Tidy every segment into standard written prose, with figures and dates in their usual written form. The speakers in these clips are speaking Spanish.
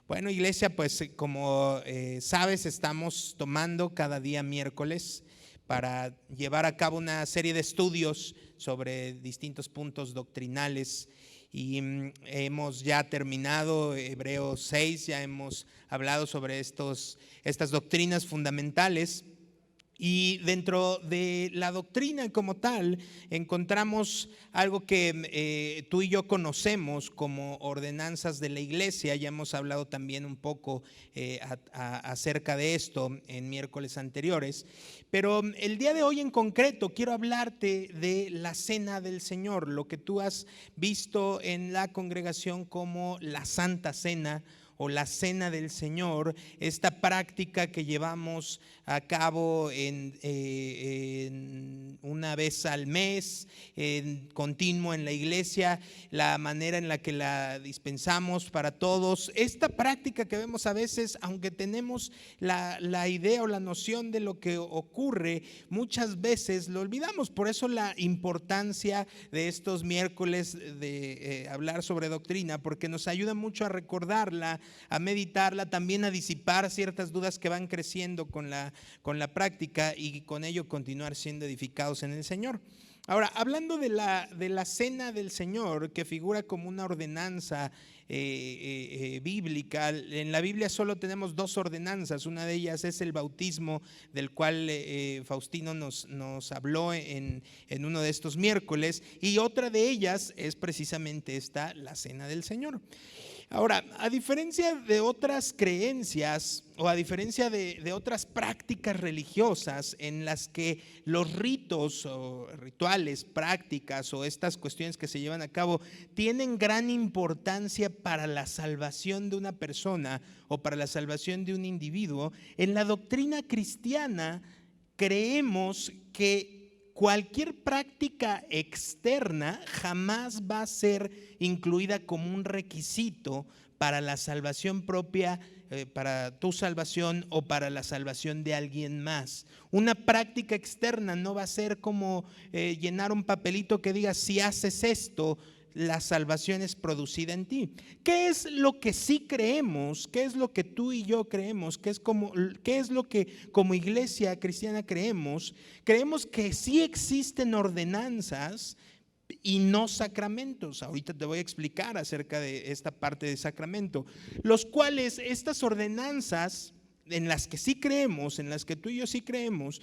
Bueno, iglesia, pues como sabes, estamos tomando cada día miércoles para llevar a cabo una serie de estudios sobre distintos puntos doctrinales y hemos ya terminado Hebreos 6, ya hemos hablado sobre estas doctrinas fundamentales. Y dentro de la doctrina como tal encontramos algo que tú y yo conocemos como ordenanzas de la iglesia. Ya hemos hablado también un poco acerca de esto en miércoles anteriores. Pero el día de hoy en concreto quiero hablarte de la cena del Señor, lo que tú has visto en la congregación como la Santa Cena o la Cena del Señor, esta práctica que llevamos a cabo en una vez al mes, en continuo en la iglesia, la manera en la que la dispensamos para todos. Esta práctica que vemos a veces, aunque tenemos la idea o la noción de lo que ocurre, muchas veces lo olvidamos. Por eso la importancia de estos miércoles de hablar sobre doctrina, porque nos ayuda mucho a recordarla, a meditarla, también a disipar ciertas dudas que van creciendo con la práctica y con ello continuar siendo edificados en el Señor. Ahora, hablando de la cena del Señor, que figura como una ordenanza bíblica, en la Biblia solo tenemos dos ordenanzas. Una de ellas es el bautismo, del cual Faustino nos habló en uno de estos miércoles, y otra de ellas es precisamente esta, la cena del Señor. Ahora, a diferencia de otras creencias o a diferencia de otras prácticas religiosas en las que los ritos o rituales, prácticas o estas cuestiones que se llevan a cabo tienen gran importancia para la salvación de una persona o para la salvación de un individuo, en la doctrina cristiana creemos que cualquier práctica externa jamás va a ser incluida como un requisito para la salvación propia, para tu salvación o para la salvación de alguien más. Una práctica externa no va a ser como llenar un papelito que diga: si haces esto, la salvación es producida en ti. ¿Qué es lo que sí creemos? ¿Qué es lo que tú y yo creemos? ¿Qué es lo que como iglesia cristiana creemos? Creemos que sí existen ordenanzas y no sacramentos. Ahorita te voy a explicar acerca de esta parte de sacramento, los cuales estas ordenanzas en las que sí creemos, en las que tú y yo sí creemos,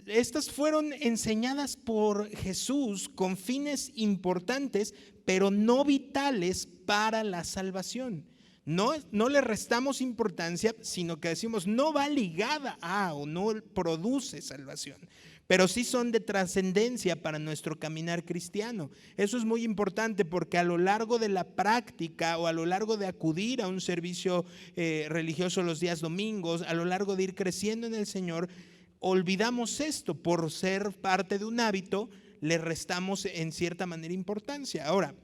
estas fueron enseñadas por Jesús con fines importantes, pero no vitales para la salvación. No le restamos importancia, sino que decimos no va ligada a o no produce salvación, pero sí son de trascendencia para nuestro caminar cristiano. Eso es muy importante porque a lo largo de la práctica o a lo largo de acudir a un servicio religioso los días domingos, a lo largo de ir creciendo en el Señor, olvidamos esto. Por ser parte de un hábito, le restamos en cierta manera importancia. Ahora,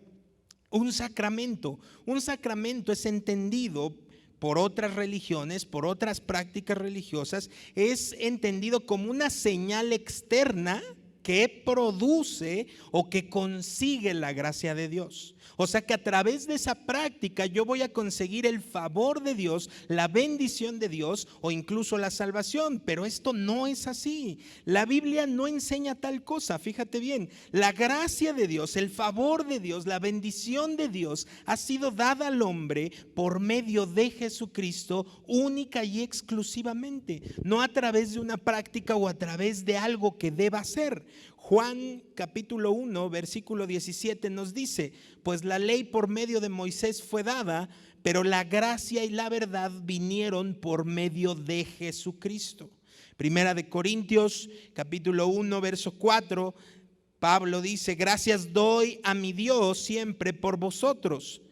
un sacramento es entendido por otras religiones, por otras prácticas religiosas, es entendido como una señal externa que produce o que consigue la gracia de Dios. O sea que a través de esa práctica yo voy a conseguir el favor de Dios, la bendición de Dios o incluso la salvación. Pero esto no es así. La Biblia no enseña tal cosa. Fíjate bien, la gracia de Dios, el favor de Dios, la bendición de Dios ha sido dada al hombre por medio de Jesucristo única y exclusivamente, no a través de una práctica o a través de algo que deba hacer. Juan capítulo 1 versículo 17 nos dice: pues la ley por medio de Moisés fue dada, pero la gracia y la verdad vinieron por medio de Jesucristo. Primera de Corintios capítulo 1 verso 4, Pablo dice: gracias doy a mi Dios siempre por vosotros,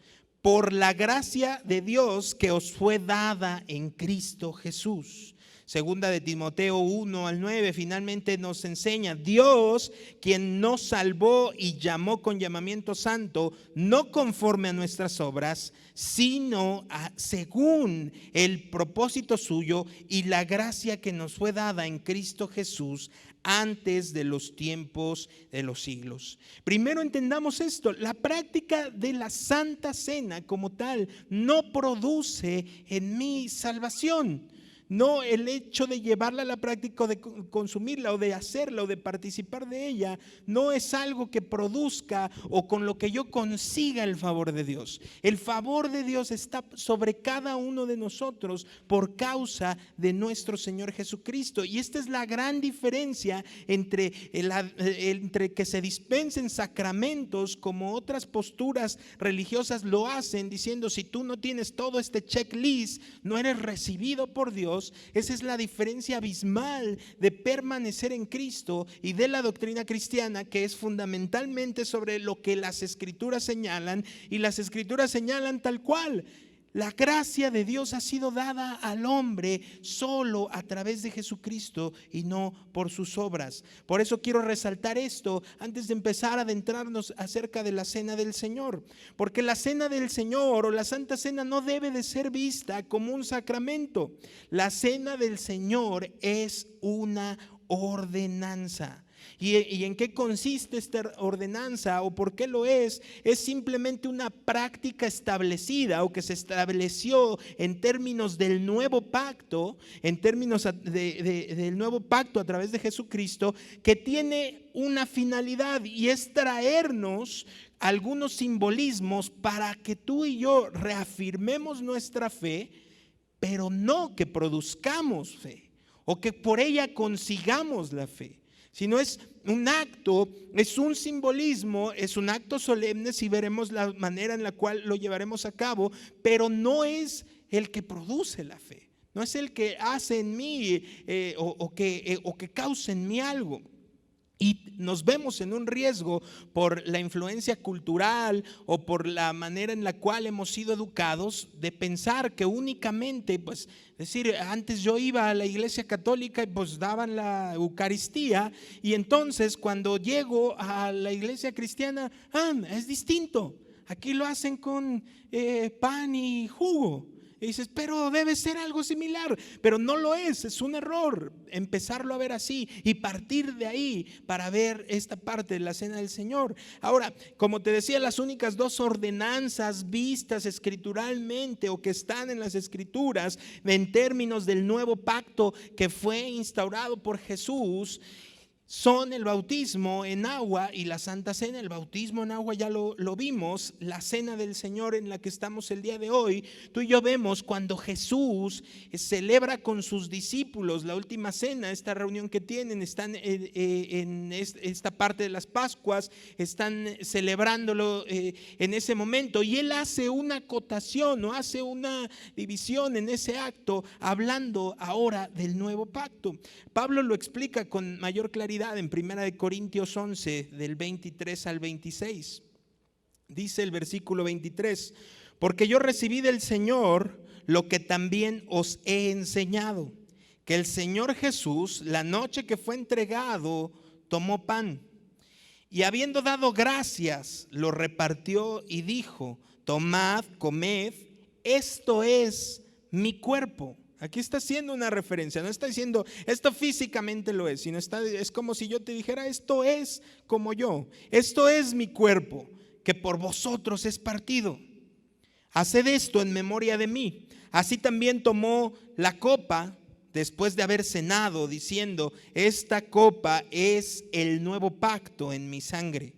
por la gracia de Dios que os fue dada en Cristo Jesús. Segunda de Timoteo 1-9 finalmente nos enseña: Dios, quien nos salvó y llamó con llamamiento santo, no conforme a nuestras obras, sino según el propósito suyo y la gracia que nos fue dada en Cristo Jesús antes de los tiempos de los siglos. Primero entendamos esto: la práctica de la Santa Cena como tal no produce en mí salvación. No, el hecho de llevarla a la práctica, o de consumirla, o de hacerla, o de participar de ella, no es algo que produzca o con lo que yo consiga el favor de Dios. El favor de Dios está sobre cada uno de nosotros por causa de nuestro Señor Jesucristo. Y esta es la gran diferencia entre que se dispensen sacramentos, como otras posturas religiosas lo hacen, diciendo: si tú no tienes todo este checklist, no eres recibido por Dios. Esa es la diferencia abismal de permanecer en Cristo y de la doctrina cristiana, que es fundamentalmente sobre lo que las Escrituras señalan, y las Escrituras señalan tal cual: la gracia de Dios ha sido dada al hombre solo a través de Jesucristo y no por sus obras. Por eso quiero resaltar esto antes de empezar a adentrarnos acerca de la Cena del Señor. Porque la Cena del Señor o la Santa Cena no debe de ser vista como un sacramento. La Cena del Señor es una ordenanza. ¿Y en qué consiste esta ordenanza o por qué lo es? Es simplemente una práctica establecida, o que se estableció en términos del nuevo pacto, en términos del nuevo pacto a través de Jesucristo, que tiene una finalidad, y es traernos algunos simbolismos para que tú y yo reafirmemos nuestra fe, pero no que produzcamos fe o que por ella consigamos la fe, sino es un acto, es un simbolismo, es un acto solemne, si veremos la manera en la cual lo llevaremos a cabo, pero no es el que produce la fe, no es el que hace en mí o que causa en mí algo. Y nos vemos en un riesgo por la influencia cultural o por la manera en la cual hemos sido educados, de pensar que únicamente, pues, decir, antes yo iba a la iglesia católica y pues daban la Eucaristía, y entonces cuando llego a la iglesia cristiana, es distinto. Aquí lo hacen con pan y jugo. Y dices, pero debe ser algo similar, pero no lo es un error empezarlo a ver así y partir de ahí para ver esta parte de la Cena del Señor. Ahora, como te decía, las únicas dos ordenanzas vistas escrituralmente o que están en las Escrituras en términos del nuevo pacto que fue instaurado por Jesús son el bautismo en agua y la Santa Cena. El bautismo en agua ya lo vimos. La Cena del Señor en la que estamos el día de hoy, tú y yo vemos cuando Jesús celebra con sus discípulos la última cena, esta reunión que tienen, están en esta parte de las Pascuas, están celebrándolo en ese momento, y Él hace una acotación o hace una división en ese acto, hablando ahora del nuevo pacto. Pablo lo explica con mayor claridad en 1 Corintios 11, del 23 al 26. Dice el versículo 23: porque yo recibí del Señor lo que también os he enseñado, que el Señor Jesús, la noche que fue entregado, tomó pan, y habiendo dado gracias, lo repartió y dijo: tomad, comed, esto es mi cuerpo. Aquí está haciendo una referencia, no está diciendo esto físicamente lo es, sino es como si yo te dijera: esto es como yo, esto es mi cuerpo, que por vosotros es partido. Haced esto en memoria de mí. Así también tomó la copa después de haber cenado, diciendo: esta copa es el nuevo pacto en mi sangre.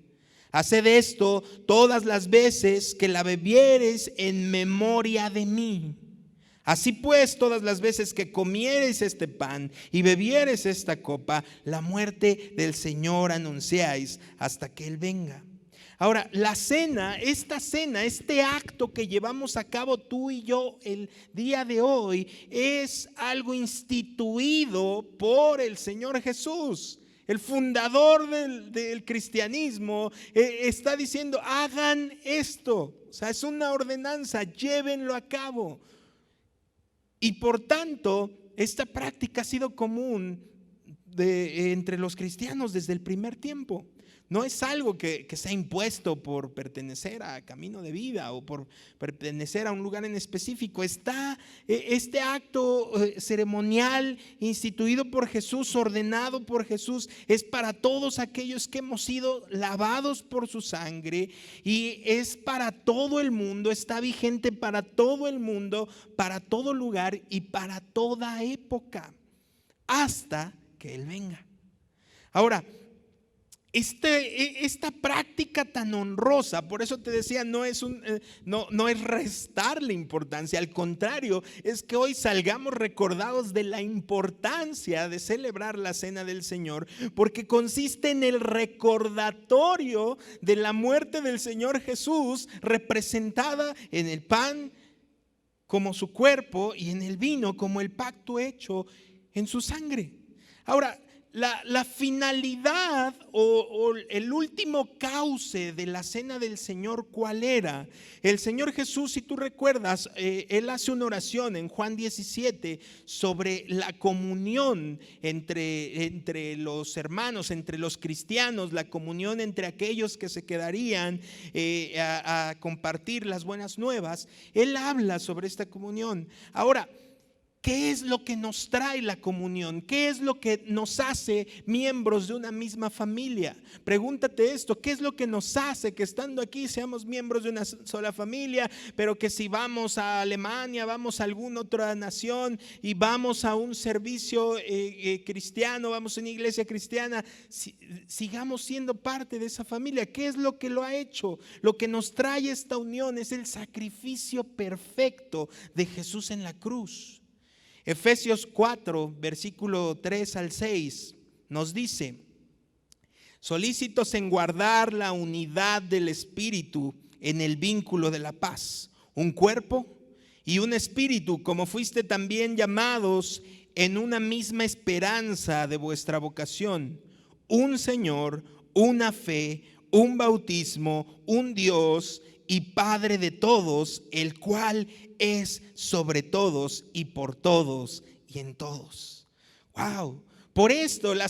Haced esto todas las veces que la bebiereis en memoria de mí. Así pues, todas las veces que comiereis este pan y bebiereis esta copa, la muerte del Señor anunciáis hasta que Él venga. Ahora, la cena, este acto que llevamos a cabo tú y yo el día de hoy, es algo instituido por el Señor Jesús. El fundador del cristianismo está diciendo: hagan esto. O sea, es una ordenanza, llévenlo a cabo. Y por tanto, esta práctica ha sido común entre los cristianos desde el primer tiempo. No es algo que se ha impuesto por pertenecer a Camino de Vida o por pertenecer a un lugar en específico. Está este acto ceremonial instituido por Jesús, ordenado por Jesús, es para todos aquellos que hemos sido lavados por su sangre, y es para todo el mundo, está vigente para todo el mundo, para todo lugar y para toda época, hasta que Él venga. Ahora, esta práctica tan honrosa, por eso te decía, no es restarle importancia, al contrario, es que hoy salgamos recordados de la importancia de celebrar la cena del Señor, porque consiste en el recordatorio de la muerte del Señor Jesús, representada en el pan como su cuerpo y en el vino como el pacto hecho en su sangre. Ahora, la finalidad o el último cauce de la cena del Señor, ¿cuál era? El Señor Jesús, si tú recuerdas, Él hace una oración en Juan 17 sobre la comunión entre los hermanos, entre los cristianos, la comunión entre aquellos que se quedarían a compartir las buenas nuevas. Él habla sobre esta comunión. Ahora, ¿qué es lo que nos trae la comunión? ¿Qué es lo que nos hace miembros de una misma familia? Pregúntate esto, ¿qué es lo que nos hace que estando aquí seamos miembros de una sola familia, pero que si vamos a Alemania, vamos a alguna otra nación y vamos a un servicio cristiano, vamos a una iglesia cristiana, sigamos siendo parte de esa familia? ¿Qué es lo que lo ha hecho? Lo que nos trae esta unión es el sacrificio perfecto de Jesús en la cruz. Efesios 4, versículo 3 al 6 nos dice: solícitos en guardar la unidad del Espíritu en el vínculo de la paz, un cuerpo y un espíritu, como fuiste también llamados en una misma esperanza de vuestra vocación, un Señor, una fe, un bautismo, un Dios y Padre de todos, el cual es sobre todos y por todos y en todos. Wow. Por esto la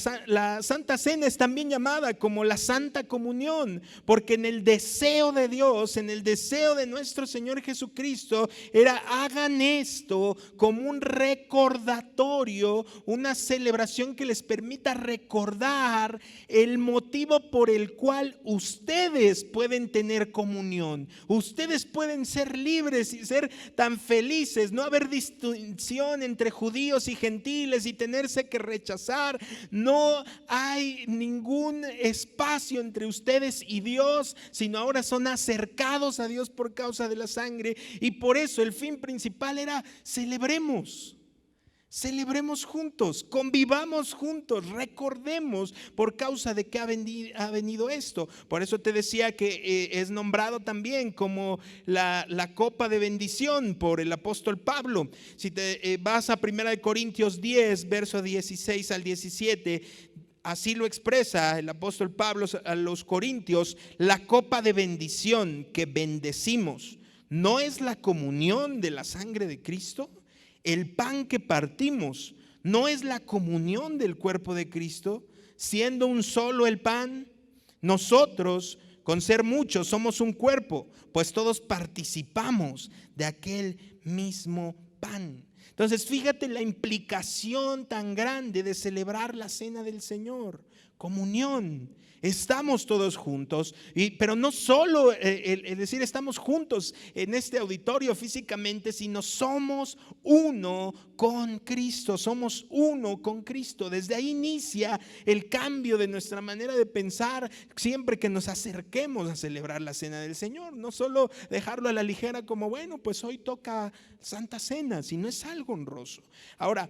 Santa Cena es también llamada como la Santa Comunión, porque en el deseo de Dios, en el deseo de nuestro Señor Jesucristo, hagan esto como un recordatorio, una celebración que les permita recordar el motivo por el cual ustedes pueden tener comunión. Ustedes pueden ser libres y ser tan felices, no haber distinción entre judíos y gentiles y tenerse que rechazar. No hay ningún espacio entre ustedes y Dios, sino ahora son acercados a Dios por causa de la sangre. Y por eso el fin principal era celebremos juntos, convivamos juntos, recordemos por causa de que ha venido esto. Por eso te decía que es nombrado también como la copa de bendición por el apóstol Pablo. Si te vas a 1 Corintios 10, verso 16 al 17, así lo expresa el apóstol Pablo a los corintios: la copa de bendición que bendecimos, ¿no es la comunión de la sangre de Cristo? El pan que partimos, ¿no es la comunión del cuerpo de Cristo? Siendo un solo el pan, nosotros, con ser muchos, somos un cuerpo, pues todos participamos de aquel mismo pan. Entonces, fíjate la implicación tan grande de celebrar la cena del Señor. Comunión. Estamos todos juntos, pero no solo el decir estamos juntos en este auditorio físicamente, sino somos uno con Cristo, somos uno con Cristo. Desde ahí inicia el cambio de nuestra manera de pensar siempre que nos acerquemos a celebrar la cena del Señor. No solo dejarlo a la ligera como, bueno, pues hoy toca Santa Cena, sino es algo honroso. Ahora,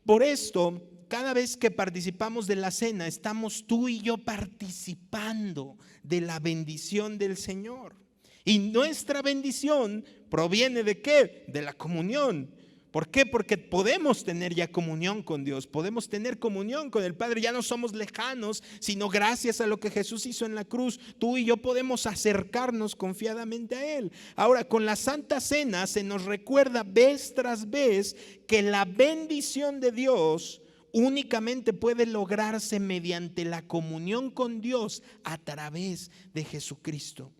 por esto, cada vez que participamos de la cena, estamos tú y yo participando de la bendición del Señor. Y nuestra bendición proviene ¿de qué? De la comunión. ¿Por qué? Porque podemos tener ya comunión con Dios, podemos tener comunión con el Padre, ya no somos lejanos, sino gracias a lo que Jesús hizo en la cruz, tú y yo podemos acercarnos confiadamente a Él. Ahora, con la Santa Cena se nos recuerda vez tras vez que la bendición de Dios únicamente puede lograrse mediante la comunión con Dios a través de Jesucristo.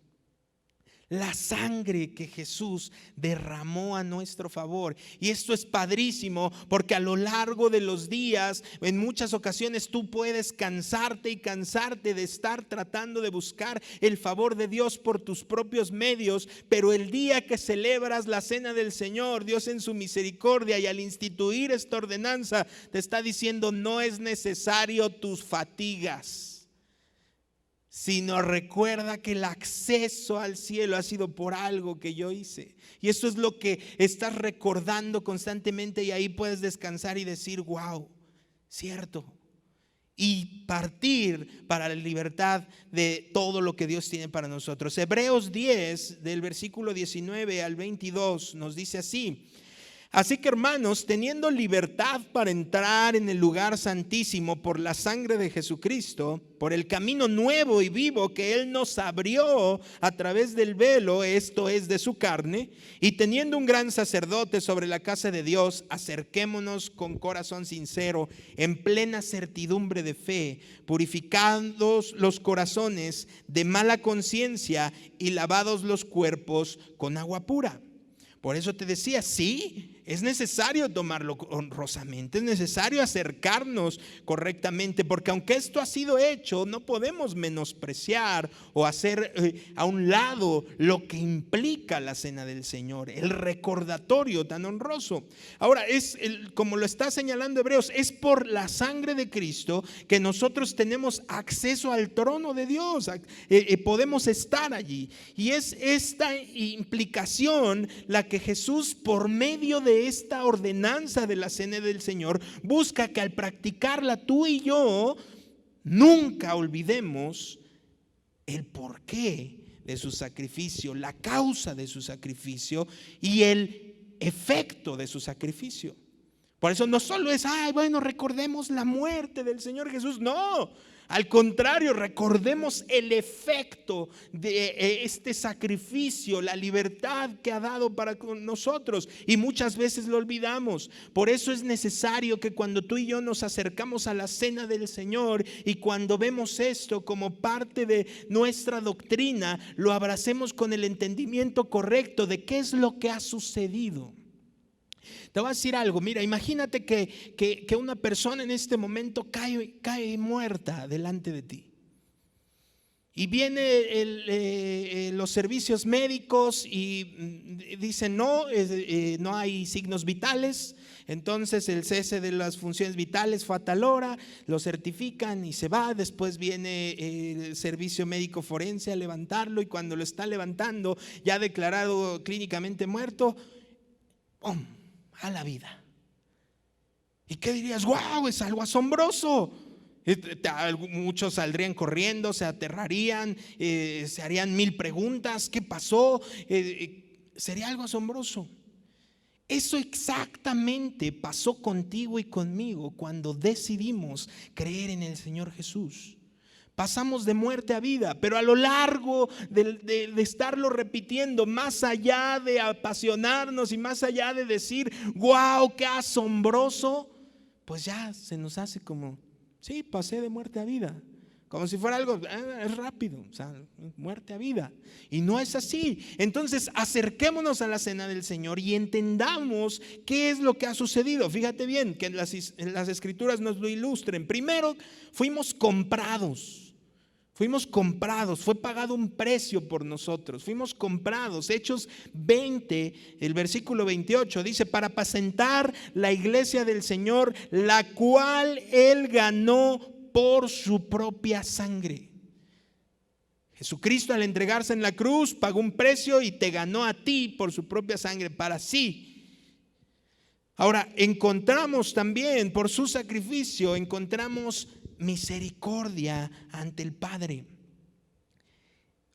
La sangre que Jesús derramó a nuestro favor. Y esto es padrísimo porque a lo largo de los días, en muchas ocasiones tú puedes cansarte de estar tratando de buscar el favor de Dios por tus propios medios. Pero el día que celebras la cena del Señor, Dios en su misericordia y al instituir esta ordenanza te está diciendo: no es necesario tus fatigas, sino recuerda que el acceso al cielo ha sido por algo que yo hice. Y eso es lo que estás recordando constantemente, y ahí puedes descansar y decir: wow, cierto. Y partir para la libertad de todo lo que Dios tiene para nosotros. Hebreos 10, del versículo 19 al 22, nos dice así: así que, hermanos, teniendo libertad para entrar en el lugar santísimo por la sangre de Jesucristo, por el camino nuevo y vivo que Él nos abrió a través del velo, esto es, de su carne, y teniendo un gran sacerdote sobre la casa de Dios, acerquémonos con corazón sincero, en plena certidumbre de fe, purificados los corazones de mala conciencia y lavados los cuerpos con agua pura. Por eso te decía, sí, es necesario tomarlo honrosamente, es necesario acercarnos correctamente, porque aunque esto ha sido hecho, no podemos menospreciar o hacer a un lado lo que implica la cena del Señor, el recordatorio tan honroso. Ahora, como lo está señalando Hebreos, es por la sangre de Cristo que nosotros tenemos acceso al trono de Dios, podemos estar allí. Y es esta implicación la que Jesús, por medio de esta ordenanza de la cena del Señor, busca que al practicarla tú y yo nunca olvidemos el porqué de su sacrificio, la causa de su sacrificio y el efecto de su sacrificio. Por eso no solo es, recordemos la muerte del Señor Jesús. No, al contrario, recordemos el efecto de este sacrificio, la libertad que ha dado para con nosotros, y muchas veces lo olvidamos. Por eso es necesario que cuando tú y yo nos acercamos a la cena del Señor y cuando vemos esto como parte de nuestra doctrina, lo abracemos con el entendimiento correcto de qué es lo que ha sucedido. Te voy a decir algo, mira, imagínate que una persona en este momento cae muerta delante de ti. Y vienen los servicios médicos y dicen no hay signos vitales. Entonces el cese de las funciones vitales fue a tal hora, lo certifican y se va. Después viene el servicio médico forense a levantarlo, y cuando lo está levantando, ya declarado clínicamente muerto, ¡pum!, a la vida. ¿Y qué dirías? ¡Wow! Es algo asombroso. Muchos saldrían corriendo, se aterrarían, se harían 1000 preguntas. ¿Qué pasó? Sería algo asombroso. Eso exactamente pasó contigo y conmigo cuando decidimos creer en el Señor Jesús. Pasamos de muerte a vida, pero a lo largo de estarlo repitiendo, más allá de apasionarnos y más allá de decir, wow, qué asombroso, pues ya se nos hace como, sí, pasé de muerte a vida. Como si fuera algo, es rápido, o sea, muerte a vida. Y no es así. Entonces, acerquémonos a la cena del Señor y entendamos qué es lo que ha sucedido. Fíjate bien, que en las Escrituras nos lo ilustren. Primero, fuimos comprados, fue pagado un precio por nosotros, fuimos comprados. Hechos 20, el versículo 28 dice, para apacentar la iglesia del Señor, la cual Él ganó por su propia sangre. Jesucristo, al entregarse en la cruz, pagó un precio y te ganó a ti por su propia sangre, para sí. Ahora, encontramos también, por su sacrificio, encontramos misericordia ante el Padre.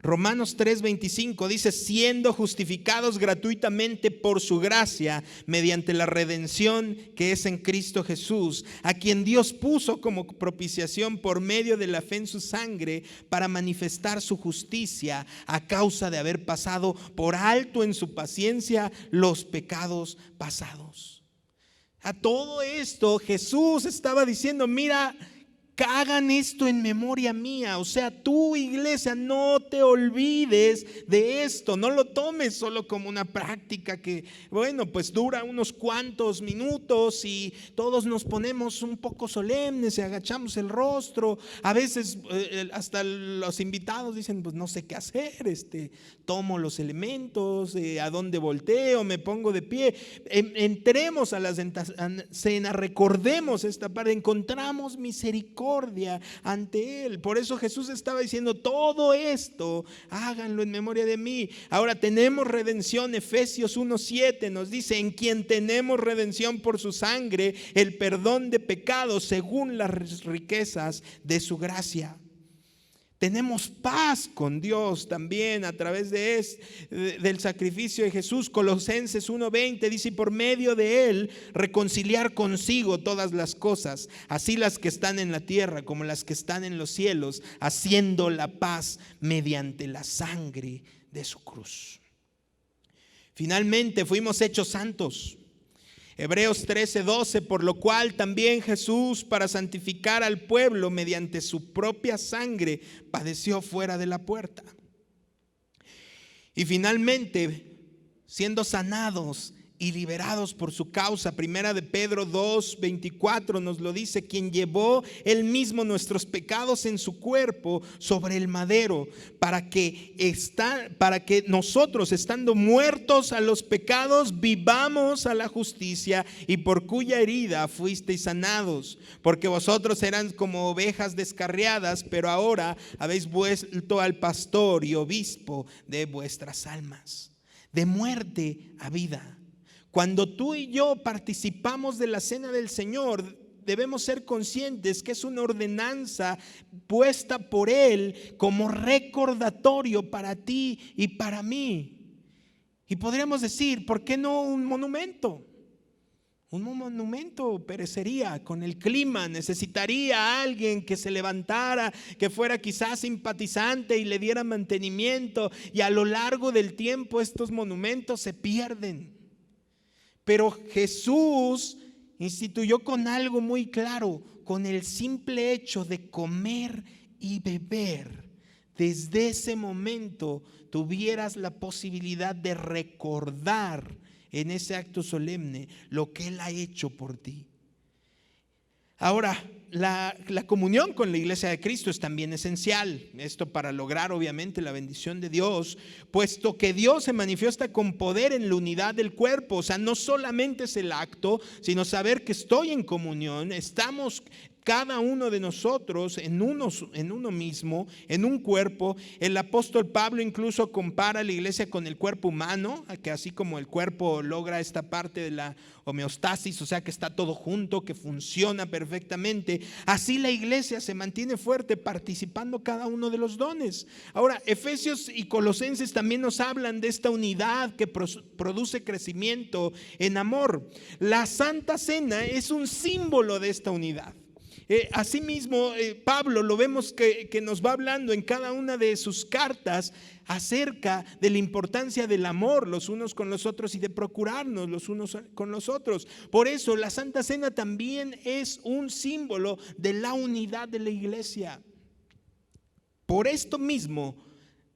Romanos 3:25 dice: siendo justificados gratuitamente por su gracia, mediante la redención que es en Cristo Jesús, a quien Dios puso como propiciación por medio de la fe en su sangre, para manifestar su justicia a causa de haber pasado por alto en su paciencia los pecados pasados. A todo esto Jesús estaba diciendo: mira, hagan esto en memoria mía. O sea, tú, iglesia, no te olvides de esto. No lo tomes solo como una práctica que, bueno, pues dura unos cuantos minutos y todos nos ponemos un poco solemnes y agachamos el rostro. A veces hasta los invitados dicen: pues no sé qué hacer, tomo los elementos, a dónde volteo, me pongo de pie. Entremos a la cena, recordemos esta parte, encontramos misericordia ante Él. Por eso Jesús estaba diciendo: todo esto háganlo en memoria de mí. Ahora tenemos redención. Efesios 1:7 nos dice: en quien tenemos redención por su sangre, el perdón de pecados según las riquezas de su gracia. Tenemos paz con Dios también a través del sacrificio de Jesús. Colosenses 1:20 dice: y por medio de Él reconciliar consigo todas las cosas, así las que están en la tierra como las que están en los cielos, haciendo la paz mediante la sangre de su cruz. Finalmente fuimos hechos santos. Hebreos 13:12, por lo cual también Jesús, para santificar al pueblo mediante su propia sangre, padeció fuera de la puerta. Y finalmente, siendo sanados y liberados por su causa, primera de Pedro 2:24 nos lo dice: quien llevó él mismo nuestros pecados en su cuerpo sobre el madero, para que nosotros, estando muertos a los pecados, vivamos a la justicia, y por cuya herida fuisteis sanados. Porque vosotros eran como ovejas descarriadas, pero ahora habéis vuelto al pastor y obispo de vuestras almas. De muerte a vida. Cuando tú y yo participamos de la cena del Señor, debemos ser conscientes que es una ordenanza puesta por Él como recordatorio para ti y para mí. Y podríamos decir: ¿por qué no un monumento? Un monumento perecería con el clima, necesitaría a alguien que se levantara, que fuera quizás simpatizante y le diera mantenimiento, y a lo largo del tiempo estos monumentos se pierden. Pero Jesús instituyó con algo muy claro: con el simple hecho de comer y beber, desde ese momento tuvieras la posibilidad de recordar en ese acto solemne lo que Él ha hecho por ti. Ahora, la comunión con la iglesia de Cristo es también esencial. Esto para lograr obviamente la bendición de Dios, puesto que Dios se manifiesta con poder en la unidad del cuerpo. O sea, no solamente es el acto, sino saber que estoy en comunión. Estamos cada uno de nosotros en uno mismo, en un cuerpo. El apóstol Pablo incluso compara a la iglesia con el cuerpo humano, que así como el cuerpo logra esta parte de la homeostasis, o sea que está todo junto, que funciona perfectamente, así la iglesia se mantiene fuerte participando cada uno de los dones. Ahora, Efesios y Colosenses también nos hablan de esta unidad que produce crecimiento en amor. La Santa Cena es un símbolo de esta unidad. Asimismo, Pablo lo vemos que nos va hablando en cada una de sus cartas acerca de la importancia del amor los unos con los otros y de procurarnos los unos con los otros. Por eso la Santa Cena también es un símbolo de la unidad de la iglesia. Por esto mismo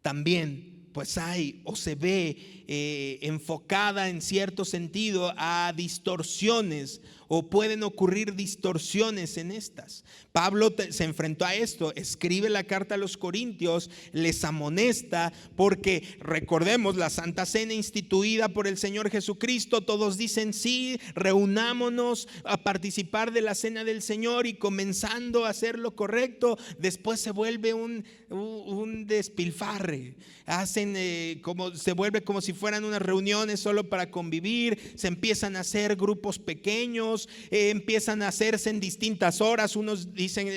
también pues hay o se ve enfocada en cierto sentido a distorsiones, o pueden ocurrir distorsiones en estas. Pablo se enfrentó a esto, escribe la carta a los Corintios, les amonesta, porque recordemos la Santa Cena instituida por el Señor Jesucristo. Todos dicen sí, reunámonos a participar de la cena del Señor, y comenzando a hacer lo correcto, después se vuelve un despilfarre. hacen se vuelve como si fueran unas reuniones solo para convivir, se empiezan a hacer grupos pequeños, empiezan a hacerse en distintas horas. Unos dicen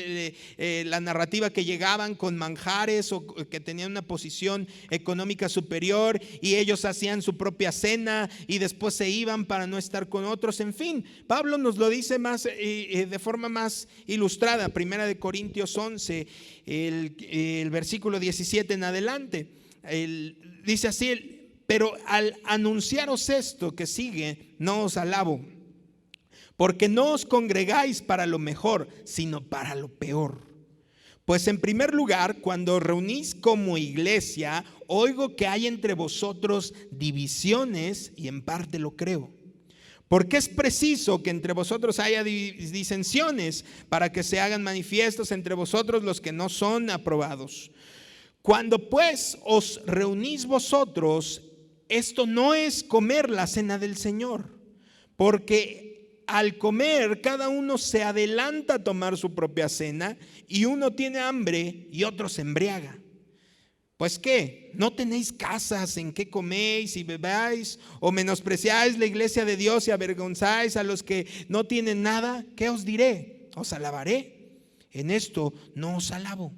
la narrativa que llegaban con manjares o que tenían una posición económica superior y ellos hacían su propia cena y después se iban para no estar con otros. En fin, Pablo nos lo dice más de forma más ilustrada. Primera de Corintios 11, el versículo 17 en adelante. Dice así: pero al anunciaros esto que sigue, no os alabo, porque no os congregáis para lo mejor, sino para lo peor. Pues en primer lugar, cuando os reunís como iglesia, oigo que hay entre vosotros divisiones, y en parte lo creo. Porque es preciso que entre vosotros haya disensiones, para que se hagan manifiestos entre vosotros los que no son aprobados. Cuando pues os reunís vosotros, esto no es comer la cena del Señor, porque al comer cada uno se adelanta a tomar su propia cena, y uno tiene hambre y otro se embriaga. Pues ¿qué? ¿No tenéis casas en que coméis y bebáis? ¿O menospreciáis la iglesia de Dios y avergonzáis a los que no tienen nada? ¿Qué os diré? ¿Os alabaré? En esto no os alabo.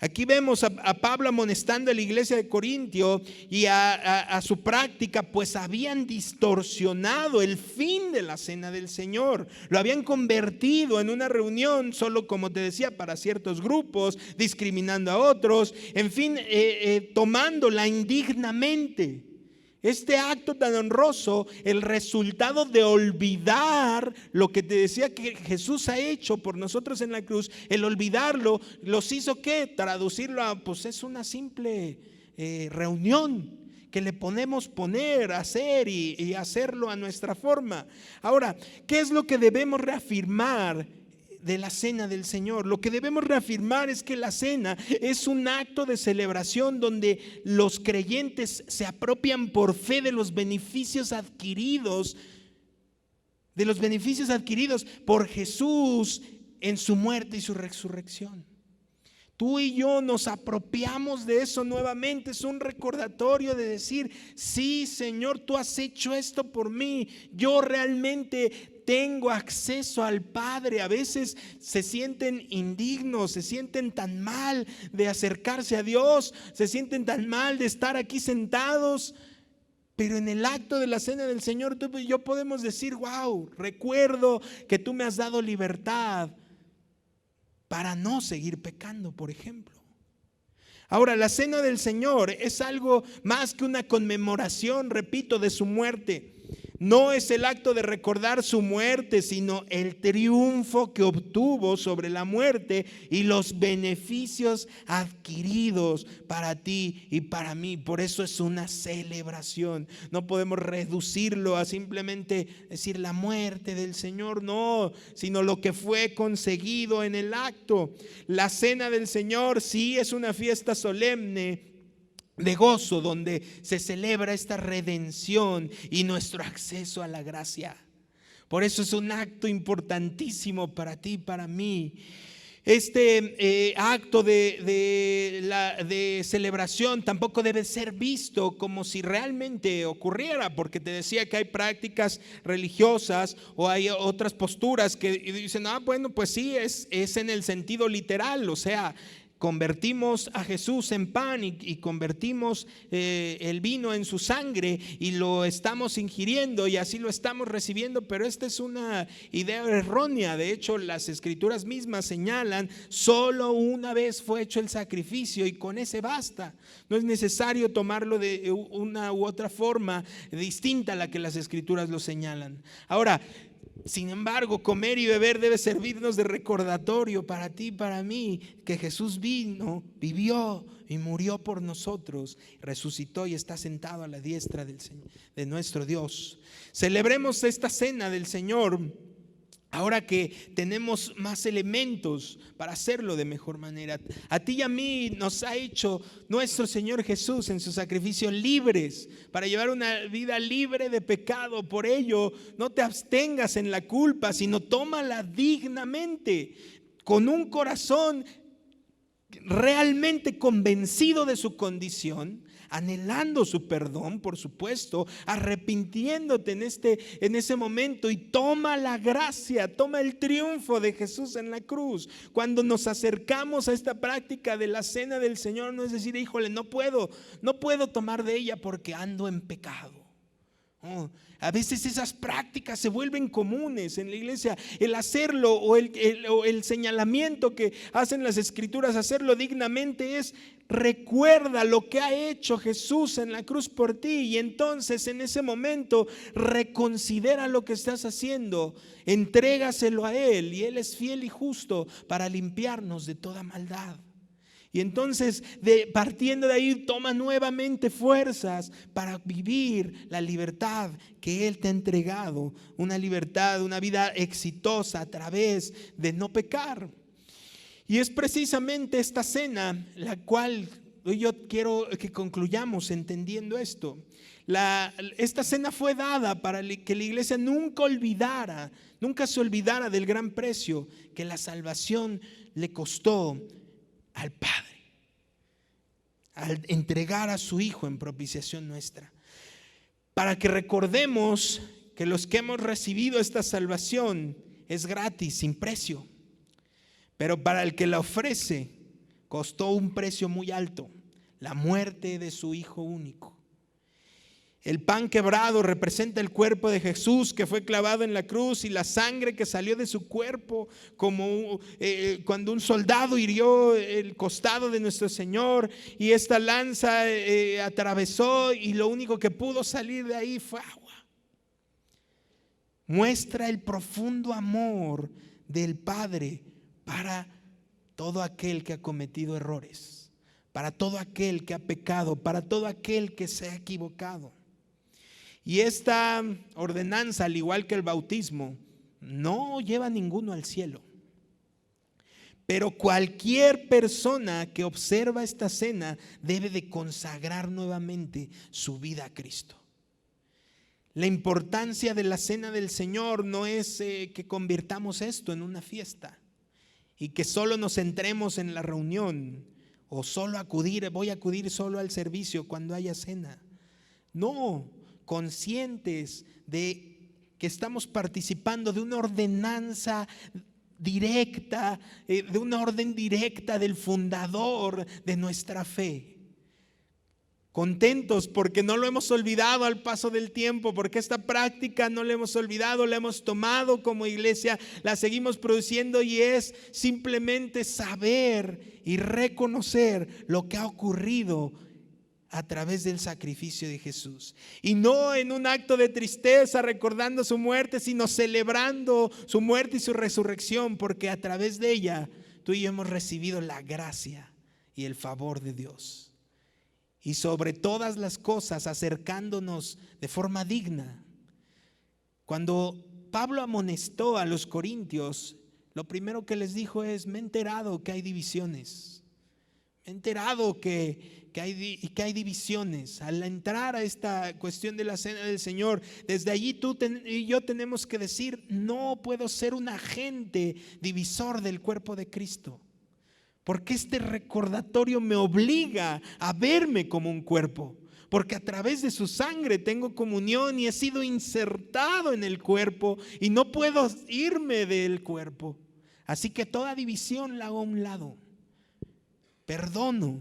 Aquí vemos a Pablo amonestando a la iglesia de Corintio y a su práctica, pues habían distorsionado el fin de la cena del Señor. Lo habían convertido en una reunión solo, como te decía, para ciertos grupos, discriminando a otros, en fin, tomándola indignamente. Este acto tan honroso, el resultado de olvidar lo que te decía que Jesús ha hecho por nosotros en la cruz, el olvidarlo, los hizo ¿qué? Traducirlo a, pues es una simple reunión que le podemos hacer y hacerlo a nuestra forma. Ahora, ¿qué es lo que debemos reafirmar de la cena del Señor? Lo que debemos reafirmar es que la cena es un acto de celebración donde los creyentes se apropian por fe de los beneficios adquiridos por Jesús en su muerte y su resurrección. Tú y yo nos apropiamos de eso nuevamente. Es un recordatorio de decir: sí, Señor, tú has hecho esto por mí. Yo realmente tengo acceso al Padre. A veces se sienten indignos, se sienten tan mal de acercarse a Dios, se sienten tan mal de estar aquí sentados. Pero en el acto de la cena del Señor, tú y yo podemos decir: wow, recuerdo que tú me has dado libertad para no seguir pecando, por ejemplo. Ahora, la cena del Señor es algo más que una conmemoración, repito, de su muerte. No es el acto de recordar su muerte, sino el triunfo que obtuvo sobre la muerte y los beneficios adquiridos para ti y para mí. Por eso es una celebración. No podemos reducirlo a simplemente decir la muerte del Señor, no, sino lo que fue conseguido en el acto. La cena del Señor sí es una fiesta solemne de gozo, donde se celebra esta redención y nuestro acceso a la gracia. Por eso es un acto importantísimo para ti y para mí. Este acto de celebración tampoco debe ser visto como si realmente ocurriera, porque te decía que hay prácticas religiosas o hay otras posturas que dicen: bueno, pues sí, es en el sentido literal, o sea, convertimos a Jesús en pan y convertimos el vino en su sangre y lo estamos ingiriendo y así lo estamos recibiendo, pero esta es una idea errónea. De hecho, las escrituras mismas señalan: solo una vez fue hecho el sacrificio y con ese basta. No es necesario tomarlo de una u otra forma distinta a la que las escrituras lo señalan. Ahora, sin embargo, comer y beber debe servirnos de recordatorio para ti y para mí que Jesús vino, vivió y murió por nosotros, resucitó y está sentado a la diestra de nuestro Dios. Celebremos esta cena del Señor ahora que tenemos más elementos para hacerlo de mejor manera. A ti y a mí nos ha hecho nuestro Señor Jesús en su sacrificio libres para llevar una vida libre de pecado. Por ello, no te abstengas en la culpa, sino tómala dignamente, con un corazón realmente convencido de su condición, anhelando su perdón, por supuesto, arrepintiéndote en ese momento, y toma la gracia, toma el triunfo de Jesús en la cruz. Cuando nos acercamos a esta práctica de la cena del Señor, no es decir, híjole, no puedo tomar de ella porque ando en pecado. A veces esas prácticas se vuelven comunes en la iglesia. El hacerlo o el señalamiento que hacen las Escrituras, hacerlo dignamente, es: recuerda lo que ha hecho Jesús en la cruz por ti, y entonces en ese momento reconsidera lo que estás haciendo, entrégaselo a Él, y Él es fiel y justo para limpiarnos de toda maldad. Y entonces, partiendo de ahí, toma nuevamente fuerzas para vivir la libertad que Él te ha entregado. Una libertad, una vida exitosa a través de no pecar. Y es precisamente esta cena la cual yo quiero que concluyamos entendiendo esto. Esta cena fue dada para que la iglesia nunca se olvidara del gran precio que la salvación le costó al Padre, al entregar a su Hijo en propiciación nuestra, para que recordemos que los que hemos recibido esta salvación es gratis, sin precio, pero para el que la ofrece costó un precio muy alto: la muerte de su Hijo único. El pan quebrado representa el cuerpo de Jesús que fue clavado en la cruz, y la sangre que salió de su cuerpo, como cuando un soldado hirió el costado de nuestro Señor y esta lanza atravesó, y lo único que pudo salir de ahí fue agua. Muestra el profundo amor del Padre para todo aquel que ha cometido errores, para todo aquel que ha pecado, para todo aquel que se ha equivocado. Y esta ordenanza, al igual que el bautismo, no lleva a ninguno al cielo. Pero cualquier persona que observa esta cena debe de consagrar nuevamente su vida a Cristo. La importancia de la cena del Señor no es que convirtamos esto en una fiesta y que solo nos centremos en la reunión, o voy a acudir solo al servicio cuando haya cena. No, conscientes de que estamos participando de una ordenanza directa, de una orden directa del fundador de nuestra fe. Contentos porque no lo hemos olvidado al paso del tiempo, porque esta práctica no la hemos olvidado, la hemos tomado como iglesia, la seguimos produciendo, y es simplemente saber y reconocer lo que ha ocurrido a través del sacrificio de Jesús. Y no en un acto de tristeza recordando su muerte, sino celebrando su muerte y su resurrección, porque a través de ella tú y yo hemos recibido la gracia y el favor de Dios. Y sobre todas las cosas, acercándonos de forma digna. Cuando Pablo amonestó a los corintios, lo primero que les dijo es: me he enterado que hay divisiones. Me he enterado que hay divisiones. Al entrar a esta cuestión de la cena del Señor, desde allí tú y yo tenemos que decir: no puedo ser un agente divisor del cuerpo de Cristo, porque este recordatorio me obliga a verme como un cuerpo, porque a través de su sangre tengo comunión y he sido insertado en el cuerpo y no puedo irme del cuerpo. Así que toda división la hago a un lado. Perdono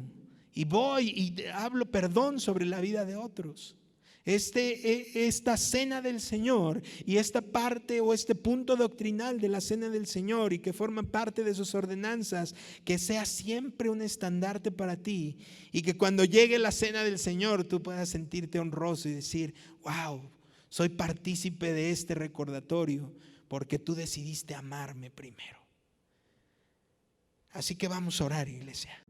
y voy y hablo perdón sobre la vida de otros. Esta cena del Señor y esta parte o este punto doctrinal de la cena del Señor, y que forma parte de sus ordenanzas, que sea siempre un estandarte para ti, y que cuando llegue la cena del Señor tú puedas sentirte honroso y decir: wow, soy partícipe de este recordatorio porque tú decidiste amarme primero. Así que vamos a orar, iglesia.